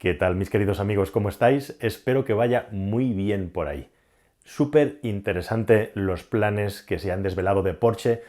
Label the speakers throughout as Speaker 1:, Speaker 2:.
Speaker 1: ¿Qué tal, mis queridos amigos? ¿Cómo estáis? Espero que vaya muy bien por ahí. Súper interesante los planes que se han desvelado de Porsche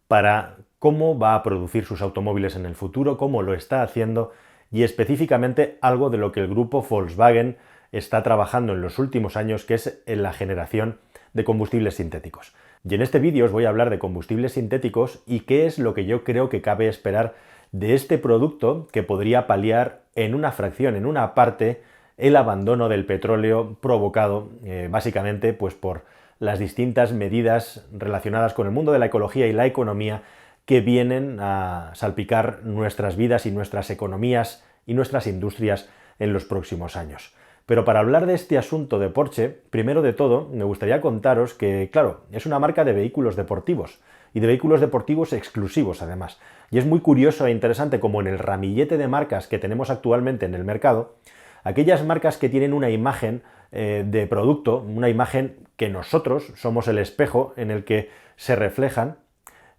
Speaker 1: para cómo va a producir sus automóviles en el futuro, cómo lo está haciendo y específicamente algo de lo que el grupo Volkswagen está trabajando en los últimos años, que es en la generación de combustibles sintéticos. Y en este vídeo os voy a hablar de combustibles sintéticos y qué es lo que yo creo que cabe esperar de este producto que podría paliar en una fracción, en una parte, el abandono del petróleo provocado básicamente pues, por las distintas medidas relacionadas con el mundo de la ecología y la economía que vienen a salpicar nuestras vidas y nuestras economías y nuestras industrias en los próximos años. Pero para hablar de este asunto de Porsche, primero de todo, me gustaría contaros que, claro, es una marca de vehículos deportivos, y de vehículos deportivos exclusivos además. Y es muy curioso e interesante como en el ramillete de marcas que tenemos actualmente en el mercado, aquellas marcas que tienen una imagen de producto, una imagen que nosotros somos el espejo en el que se reflejan,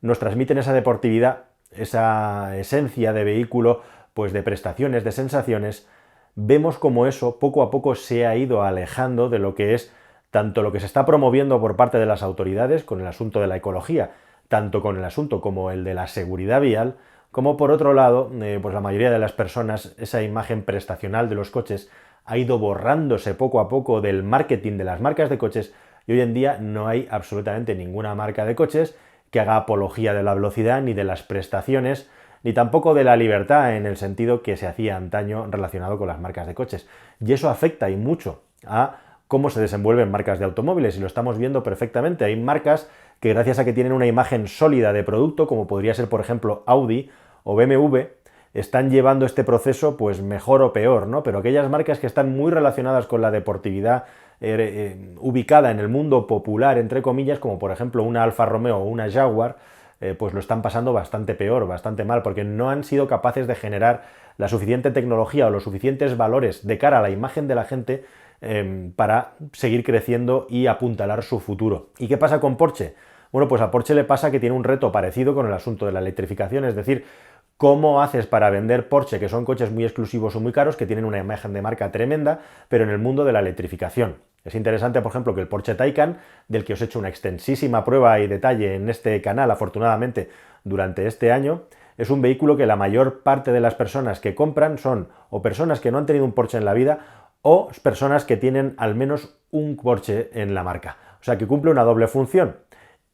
Speaker 1: nos transmiten esa deportividad, esa esencia de vehículo, pues de prestaciones, de sensaciones. Vemos como eso poco a poco se ha ido alejando de lo que es tanto lo que se está promoviendo por parte de las autoridades con el asunto de la ecología, tanto con el asunto como el de la seguridad vial, como por otro lado, pues la mayoría de las personas, esa imagen prestacional de los coches ha ido borrándose poco a poco del marketing de las marcas de coches y hoy en día no hay absolutamente ninguna marca de coches que haga apología de la velocidad ni de las prestaciones ni tampoco de la libertad en el sentido que se hacía antaño relacionado con las marcas de coches. Y eso afecta y mucho a cómo se desenvuelven marcas de automóviles y lo estamos viendo perfectamente. Hay marcas que gracias a que tienen una imagen sólida de producto, como podría ser por ejemplo Audi o BMW, están llevando este proceso pues mejor o peor, ¿no? Pero aquellas marcas que están muy relacionadas con la deportividad ubicada en el mundo popular, entre comillas, como por ejemplo una Alfa Romeo o una Jaguar, pues lo están pasando bastante peor, bastante mal, porque no han sido capaces de generar la suficiente tecnología o los suficientes valores de cara a la imagen de la gente para seguir creciendo y apuntalar su futuro. ¿Y qué pasa con Porsche? Bueno, pues a Porsche le pasa que tiene un reto parecido con el asunto de la electrificación, es decir, ¿cómo haces para vender Porsche, que son coches muy exclusivos o muy caros, que tienen una imagen de marca tremenda, pero en el mundo de la electrificación? Es interesante, por ejemplo, que el Porsche Taycan, del que os he hecho una extensísima prueba y detalle en este canal, afortunadamente, durante este año, es un vehículo que la mayor parte de las personas que compran son o personas que no han tenido un Porsche en la vida o personas que tienen al menos un Porsche en la marca. O sea, que cumple una doble función: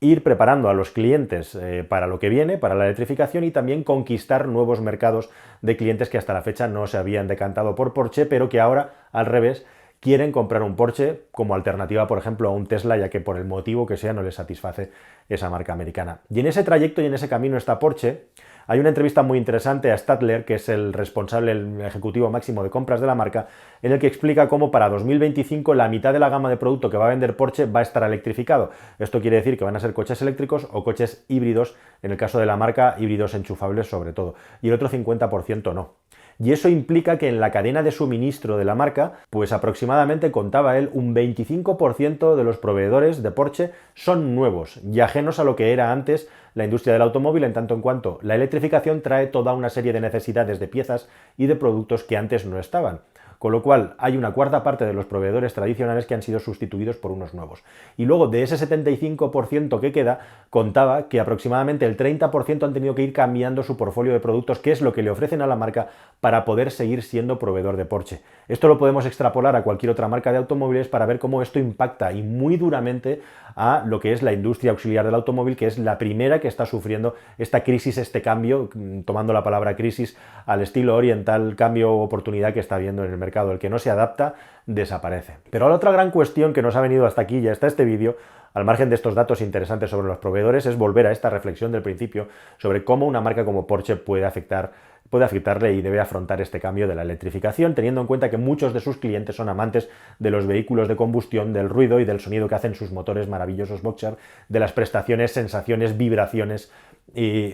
Speaker 1: ir preparando a los clientes para lo que viene, para la electrificación, y también conquistar nuevos mercados de clientes que hasta la fecha no se habían decantado por Porsche, pero que ahora, al revés, quieren comprar un Porsche como alternativa, por ejemplo, a un Tesla, ya que por el motivo que sea no les satisface esa marca americana. Y en ese trayecto y en ese camino está Porsche. Hay una entrevista muy interesante a Stadler, que es el responsable, el ejecutivo máximo de compras de la marca, en el que explica cómo para 2025 la mitad de la gama de producto que va a vender Porsche va a estar electrificado. Esto quiere decir que van a ser coches eléctricos o coches híbridos, en el caso de la marca, híbridos enchufables sobre todo, y el otro 50% no. Y eso implica que en la cadena de suministro de la marca, pues aproximadamente, contaba él, un 25% de los proveedores de Porsche son nuevos y ajenos a lo que era antes la industria del automóvil, en tanto en cuanto la electrificación trae toda una serie de necesidades de piezas y de productos que antes no estaban. Con lo cual hay una cuarta parte de los proveedores tradicionales que han sido sustituidos por unos nuevos. Y luego de ese 75% que queda, contaba que aproximadamente el 30% han tenido que ir cambiando su portfolio de productos, que es lo que le ofrecen a la marca para poder seguir siendo proveedor de Porsche. Esto lo podemos extrapolar a cualquier otra marca de automóviles para ver cómo esto impacta y muy duramente a lo que es la industria auxiliar del automóvil, que es la primera que está sufriendo esta crisis, este cambio, tomando la palabra crisis al estilo oriental, cambio o oportunidad que está viendo en el mercado. El que no se adapta desaparece. Pero la otra gran cuestión que nos ha venido hasta aquí y hasta este vídeo, al margen de estos datos interesantes sobre los proveedores, es volver a esta reflexión del principio sobre cómo una marca como Porsche puede afectarle y debe afrontar este cambio de la electrificación, teniendo en cuenta que muchos de sus clientes son amantes de los vehículos de combustión, del ruido y del sonido que hacen sus motores maravillosos Boxer, de las prestaciones, sensaciones, vibraciones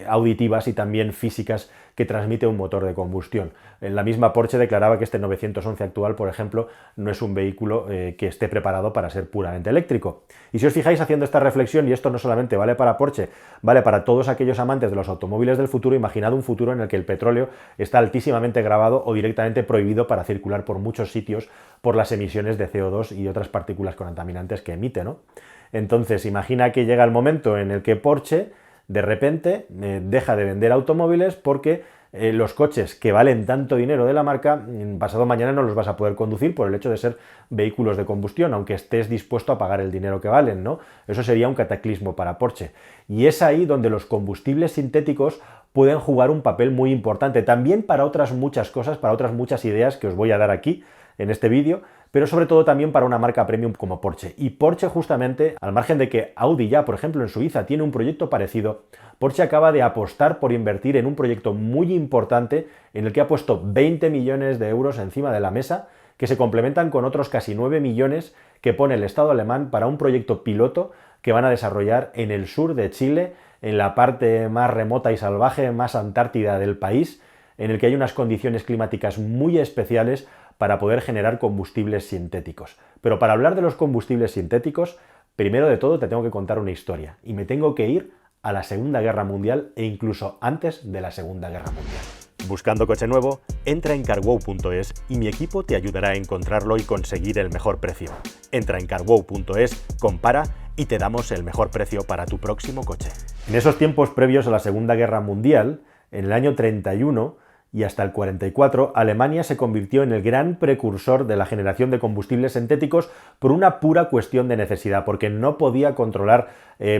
Speaker 1: auditivas y también físicas que transmite un motor de combustión. La misma Porsche declaraba que este 911 actual, por ejemplo, no es un vehículo que esté preparado para ser puramente eléctrico. Y si os fijáis haciendo esta reflexión, y esto no solamente vale para Porsche, vale para todos aquellos amantes de los automóviles del futuro, imaginad un futuro en el que el petróleo está altísimamente grabado o directamente prohibido para circular por muchos sitios por las emisiones de CO2 y otras partículas contaminantes que emite, ¿no? Entonces, imagina que llega el momento en el que Porsche de repente deja de vender automóviles porque los coches que valen tanto dinero de la marca, pasado mañana no los vas a poder conducir por el hecho de ser vehículos de combustión, aunque estés dispuesto a pagar el dinero que valen, ¿no? Eso sería un cataclismo para Porsche. Y es ahí donde los combustibles sintéticos pueden jugar un papel muy importante, también para otras muchas cosas, para otras muchas ideas que os voy a dar aquí en este vídeo, pero sobre todo también para una marca premium como Porsche. Y Porsche justamente, al margen de que Audi ya, por ejemplo, en Suiza tiene un proyecto parecido, Porsche acaba de apostar por invertir en un proyecto muy importante en el que ha puesto 20 millones de euros encima de la mesa, que se complementan con otros casi 9 millones que pone el Estado alemán para un proyecto piloto que van a desarrollar en el sur de Chile, en la parte más remota y salvaje, más antártida del país, en el que hay unas condiciones climáticas muy especiales para poder generar combustibles sintéticos. Pero para hablar de los combustibles sintéticos, primero de todo te tengo que contar una historia, y me tengo que ir a la Segunda Guerra Mundial e incluso antes de la Segunda Guerra Mundial. Buscando coche nuevo, entra en carwow.es y mi equipo te ayudará a encontrarlo y conseguir el mejor precio. Entra en carwow.es, compara y te damos el mejor precio para tu próximo coche. En esos tiempos previos a la Segunda Guerra Mundial, en el año 31, y hasta el 44, Alemania se convirtió en el gran precursor de la generación de combustibles sintéticos por una pura cuestión de necesidad, porque no podía controlar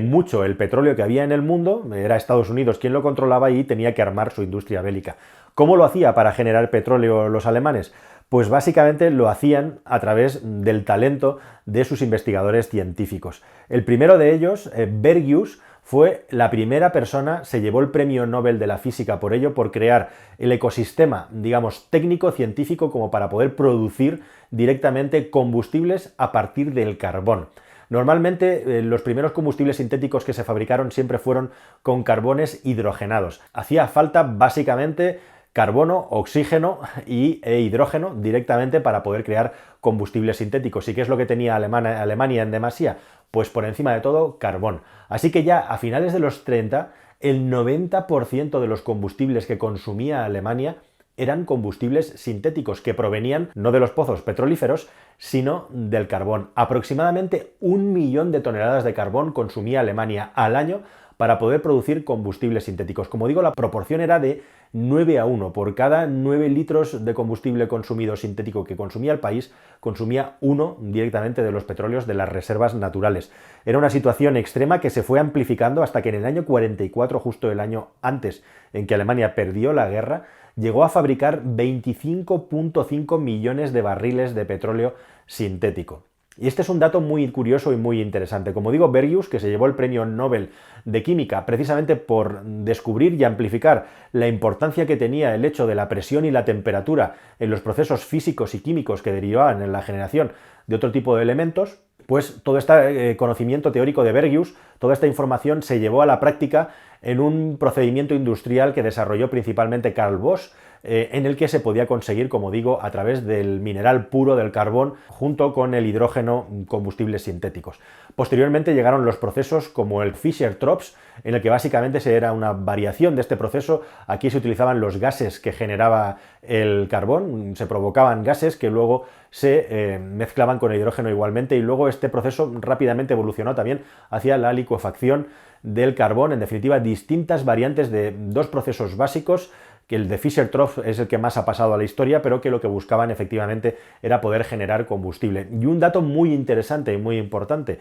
Speaker 1: mucho el petróleo que había en el mundo, era Estados Unidos quien lo controlaba y tenía que armar su industria bélica. ¿Cómo lo hacía para generar petróleo los alemanes? Pues básicamente lo hacían a través del talento de sus investigadores científicos. El primero de ellos, Bergius, fue la primera persona, se llevó el premio Nobel de la física por ello, por crear el ecosistema, digamos, técnico-científico como para poder producir directamente combustibles a partir del carbón. Normalmente los primeros combustibles sintéticos que se fabricaron siempre fueron con carbones hidrogenados. Hacía falta básicamente carbono, oxígeno e hidrógeno directamente para poder crear combustibles sintéticos. ¿Y qué es lo que tenía Alemania en demasía? Pues por encima de todo, carbón. Así que ya a finales de los 30, el 90% de los combustibles que consumía Alemania eran combustibles sintéticos que provenían no de los pozos petrolíferos, sino del carbón. Aproximadamente 1 millón de toneladas de carbón consumía Alemania al año para poder producir combustibles sintéticos. Como digo, la proporción era de 9:1. Por cada 9 litros de combustible consumido sintético que consumía el país, consumía 1 directamente de los petróleos de las reservas naturales. Era una situación extrema que se fue amplificando hasta que en el año 44, justo el año antes en que Alemania perdió la guerra, llegó a fabricar 25,5 millones de barriles de petróleo sintético. Y este es un dato muy curioso y muy interesante. Como digo, Bergius, que se llevó el premio Nobel de Química precisamente por descubrir y amplificar la importancia que tenía el hecho de la presión y la temperatura en los procesos físicos y químicos que derivaban en la generación de otro tipo de elementos, pues todo este conocimiento teórico de Bergius, toda esta información se llevó a la práctica en un procedimiento industrial que desarrolló principalmente Carl Bosch, en el que se podía conseguir, como digo, a través del mineral puro del carbón junto con el hidrógeno, combustibles sintéticos. Posteriormente llegaron los procesos como el Fischer-Tropsch, en el que básicamente era una variación de este proceso. Aquí se utilizaban los gases que generaba el carbón, se provocaban gases que luego se mezclaban con el hidrógeno igualmente, y luego este proceso rápidamente evolucionó también hacia la licuefacción del carbón. En definitiva, distintas variantes de dos procesos básicos, que el de Fischer-Tropsch es el que más ha pasado a la historia, pero que lo que buscaban efectivamente era poder generar combustible. Y un dato muy interesante y muy importante,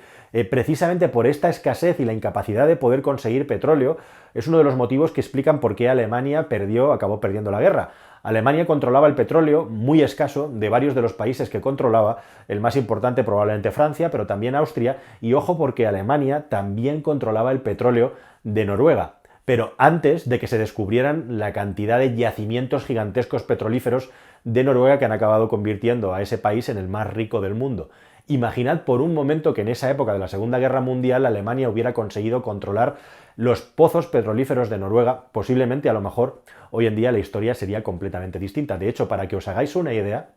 Speaker 1: precisamente por esta escasez y la incapacidad de poder conseguir petróleo, es uno de los motivos que explican por qué Alemania acabó perdiendo la guerra. Alemania controlaba el petróleo muy escaso de varios de los países que controlaba, el más importante probablemente Francia, pero también Austria, y ojo porque Alemania también controlaba el petróleo de Noruega. Pero antes de que se descubrieran la cantidad de yacimientos gigantescos petrolíferos de Noruega que han acabado convirtiendo a ese país en el más rico del mundo. Imaginad por un momento que en esa época de la Segunda Guerra Mundial Alemania hubiera conseguido controlar los pozos petrolíferos de Noruega. Posiblemente, a lo mejor, hoy en día la historia sería completamente distinta. De hecho, para que os hagáis una idea,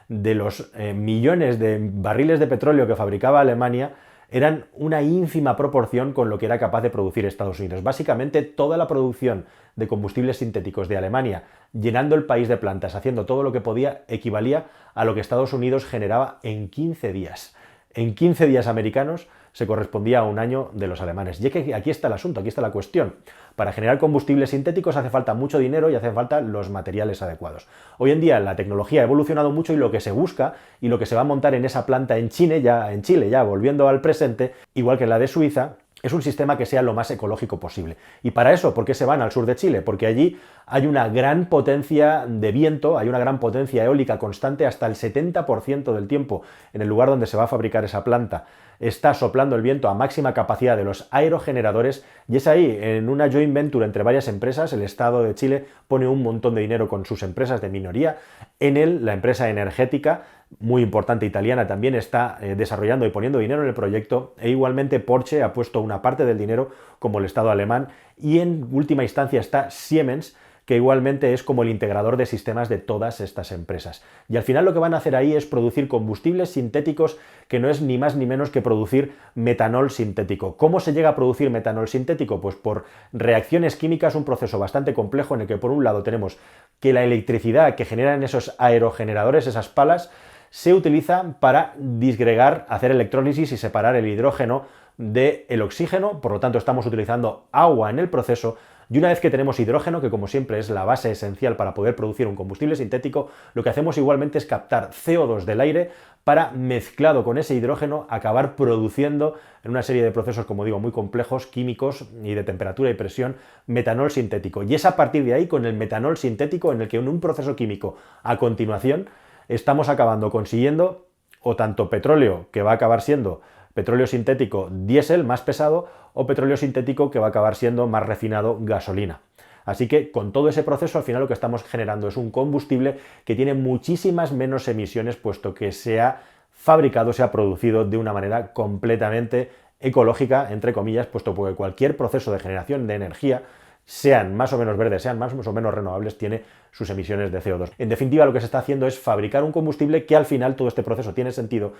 Speaker 1: de los millones de barriles de petróleo que fabricaba Alemania, eran una ínfima proporción con lo que era capaz de producir Estados Unidos. Básicamente toda la producción de combustibles sintéticos de Alemania, llenando el país de plantas, haciendo todo lo que podía, equivalía a lo que Estados Unidos generaba en 15 días. En 15 días americanos se correspondía a un año de los alemanes. Y es que aquí está el asunto, aquí está la cuestión. Para generar combustibles sintéticos hace falta mucho dinero y hacen falta los materiales adecuados. Hoy en día la tecnología ha evolucionado mucho y lo que se busca y lo que se va a montar en esa planta en Chile, ya volviendo al presente, igual que la de Suiza, es un sistema que sea lo más ecológico posible. Y para eso, ¿por qué se van al sur de Chile? Porque allí hay una gran potencia de viento, hay una gran potencia eólica constante, hasta el 70% del tiempo en el lugar donde se va a fabricar esa planta está soplando el viento a máxima capacidad de los aerogeneradores, y es ahí, en una joint venture entre varias empresas, el Estado de Chile pone un montón de dinero con sus empresas de minoría, en él la empresa energética, muy importante italiana, también está desarrollando y poniendo dinero en el proyecto, e igualmente Porsche ha puesto una parte del dinero como el Estado alemán, y en última instancia está Siemens, que igualmente es como el integrador de sistemas de todas estas empresas. Y al final lo que van a hacer ahí es producir combustibles sintéticos, que no es ni más ni menos que producir metanol sintético. ¿Cómo se llega a producir metanol sintético? Pues por reacciones químicas, un proceso bastante complejo en el que por un lado tenemos que la electricidad que generan esos aerogeneradores, esas palas, se utiliza para disgregar, hacer electrólisis y separar el hidrógeno del oxígeno, por lo tanto estamos utilizando agua en el proceso. Y una vez que tenemos hidrógeno, que como siempre es la base esencial para poder producir un combustible sintético, lo que hacemos igualmente es captar CO2 del aire para, mezclado con ese hidrógeno, acabar produciendo en una serie de procesos, como digo, muy complejos, químicos y de temperatura y presión, metanol sintético. Y es a partir de ahí, con el metanol sintético, en el que en un proceso químico a continuación estamos acabando consiguiendo o tanto petróleo, que va a acabar siendo petróleo sintético diésel más pesado, o petróleo sintético que va a acabar siendo más refinado, gasolina. Así que con todo ese proceso al final lo que estamos generando es un combustible que tiene muchísimas menos emisiones, puesto que se ha fabricado, se ha producido de una manera completamente ecológica, entre comillas, puesto que cualquier proceso de generación de energía, sean más o menos verdes, sean más o menos renovables, tiene sus emisiones de CO2. En definitiva, lo que se está haciendo es fabricar un combustible que al final todo este proceso tiene sentido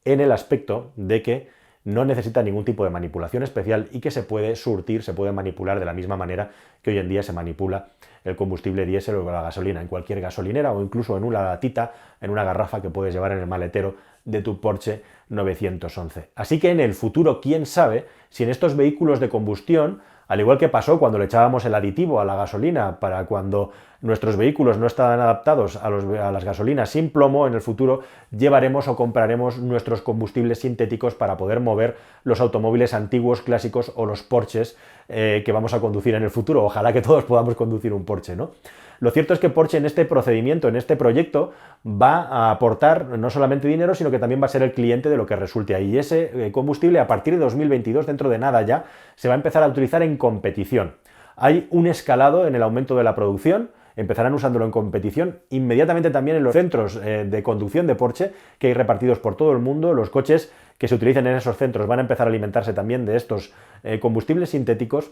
Speaker 1: en el aspecto de que no necesita ningún tipo de manipulación especial y que se puede surtir, se puede manipular de la misma manera que hoy en día se manipula el combustible diésel o la gasolina en cualquier gasolinera o incluso en una latita, en una garrafa que puedes llevar en el maletero de tu Porsche 911. Así que en el futuro, quién sabe si en estos vehículos de combustión, al igual que pasó cuando le echábamos el aditivo a la gasolina para cuando nuestros vehículos no estaban adaptados a las gasolinas sin plomo, en el futuro llevaremos o compraremos nuestros combustibles sintéticos para poder mover los automóviles antiguos, clásicos o los Porsches que vamos a conducir en el futuro. Ojalá que todos podamos conducir un Porsche, ¿no? Lo cierto es que Porsche en este procedimiento, en este proyecto, va a aportar no solamente dinero, sino que también va a ser el cliente de lo que resulte ahí. Y ese combustible, a partir de 2022, dentro de nada ya, se va a empezar a utilizar en competición. Hay un escalado en el aumento de la producción, empezarán usándolo en competición, inmediatamente también en los centros de conducción de Porsche que hay repartidos por todo el mundo. Los coches que se utilicen en esos centros van a empezar a alimentarse también de estos combustibles sintéticos.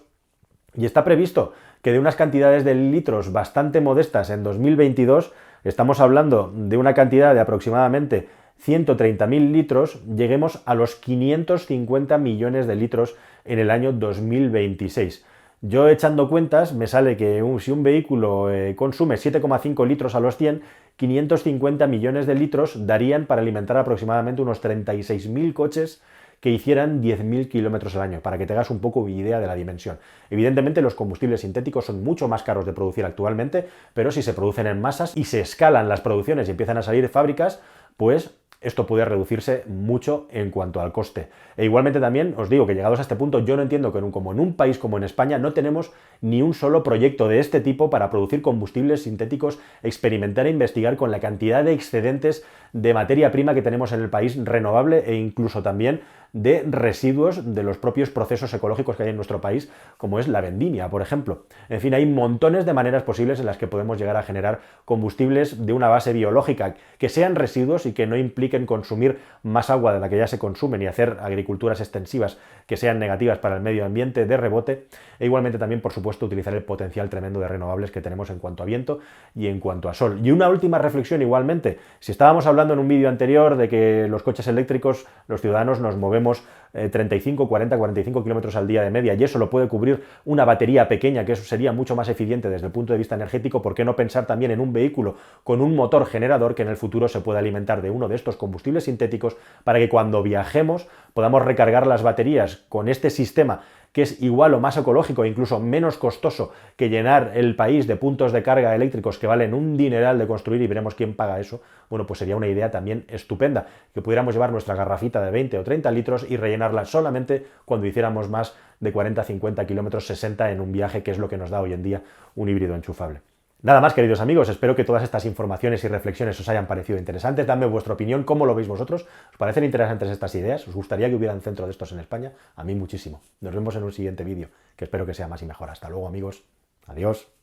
Speaker 1: Y está previsto que de unas cantidades de litros bastante modestas en 2022, estamos hablando de una cantidad de aproximadamente 130.000 litros, lleguemos a los 550 millones de litros en el año 2026. Yo echando cuentas me sale que si un vehículo consume 7,5 litros a los 100, 550 millones de litros darían para alimentar aproximadamente unos 36.000 coches que hicieran 10.000 kilómetros al año, para que te hagas un poco idea de la dimensión. Evidentemente los combustibles sintéticos son mucho más caros de producir actualmente, pero si se producen en masas y se escalan las producciones y empiezan a salir fábricas, pues esto puede reducirse mucho en cuanto al coste. E igualmente también os digo que llegados a este punto, yo no entiendo que como en un país como en España no tenemos ni un solo proyecto de este tipo para producir combustibles sintéticos, experimentar e investigar con la cantidad de excedentes de materia prima que tenemos en el país renovable e incluso también de residuos de los propios procesos ecológicos que hay en nuestro país, como es la vendimia, por ejemplo. En fin, hay montones de maneras posibles en las que podemos llegar a generar combustibles de una base biológica, que sean residuos y que no impliquen consumir más agua de la que ya se consume, ni hacer agriculturas extensivas que sean negativas para el medio ambiente de rebote, e igualmente también, por supuesto, utilizar el potencial tremendo de renovables que tenemos en cuanto a viento y en cuanto a sol. Y una última reflexión igualmente, si estábamos hablando en un vídeo anterior de que los coches eléctricos, los ciudadanos nos movemos 35, 40, 45 kilómetros al día de media, y eso lo puede cubrir una batería pequeña, que eso sería mucho más eficiente desde el punto de vista energético, ¿por qué no pensar también en un vehículo con un motor generador que en el futuro se pueda alimentar de uno de estos combustibles sintéticos para que cuando viajemos podamos recargar las baterías con este sistema, que es igual o más ecológico e incluso menos costoso que llenar el país de puntos de carga eléctricos que valen un dineral de construir, y veremos quién paga eso? Bueno, pues sería una idea también estupenda, que pudiéramos llevar nuestra garrafita de 20 o 30 litros y rellenarla solamente cuando hiciéramos más de 40, 50 kilómetros, 60 en un viaje, que es lo que nos da hoy en día un híbrido enchufable. Nada más, queridos amigos, espero que todas estas informaciones y reflexiones os hayan parecido interesantes. Dadme vuestra opinión, cómo lo veis vosotros. ¿Os parecen interesantes estas ideas? ¿Os gustaría que hubiera un centro de estos en España? A mí muchísimo. Nos vemos en un siguiente vídeo, que espero que sea más y mejor. Hasta luego, amigos. Adiós.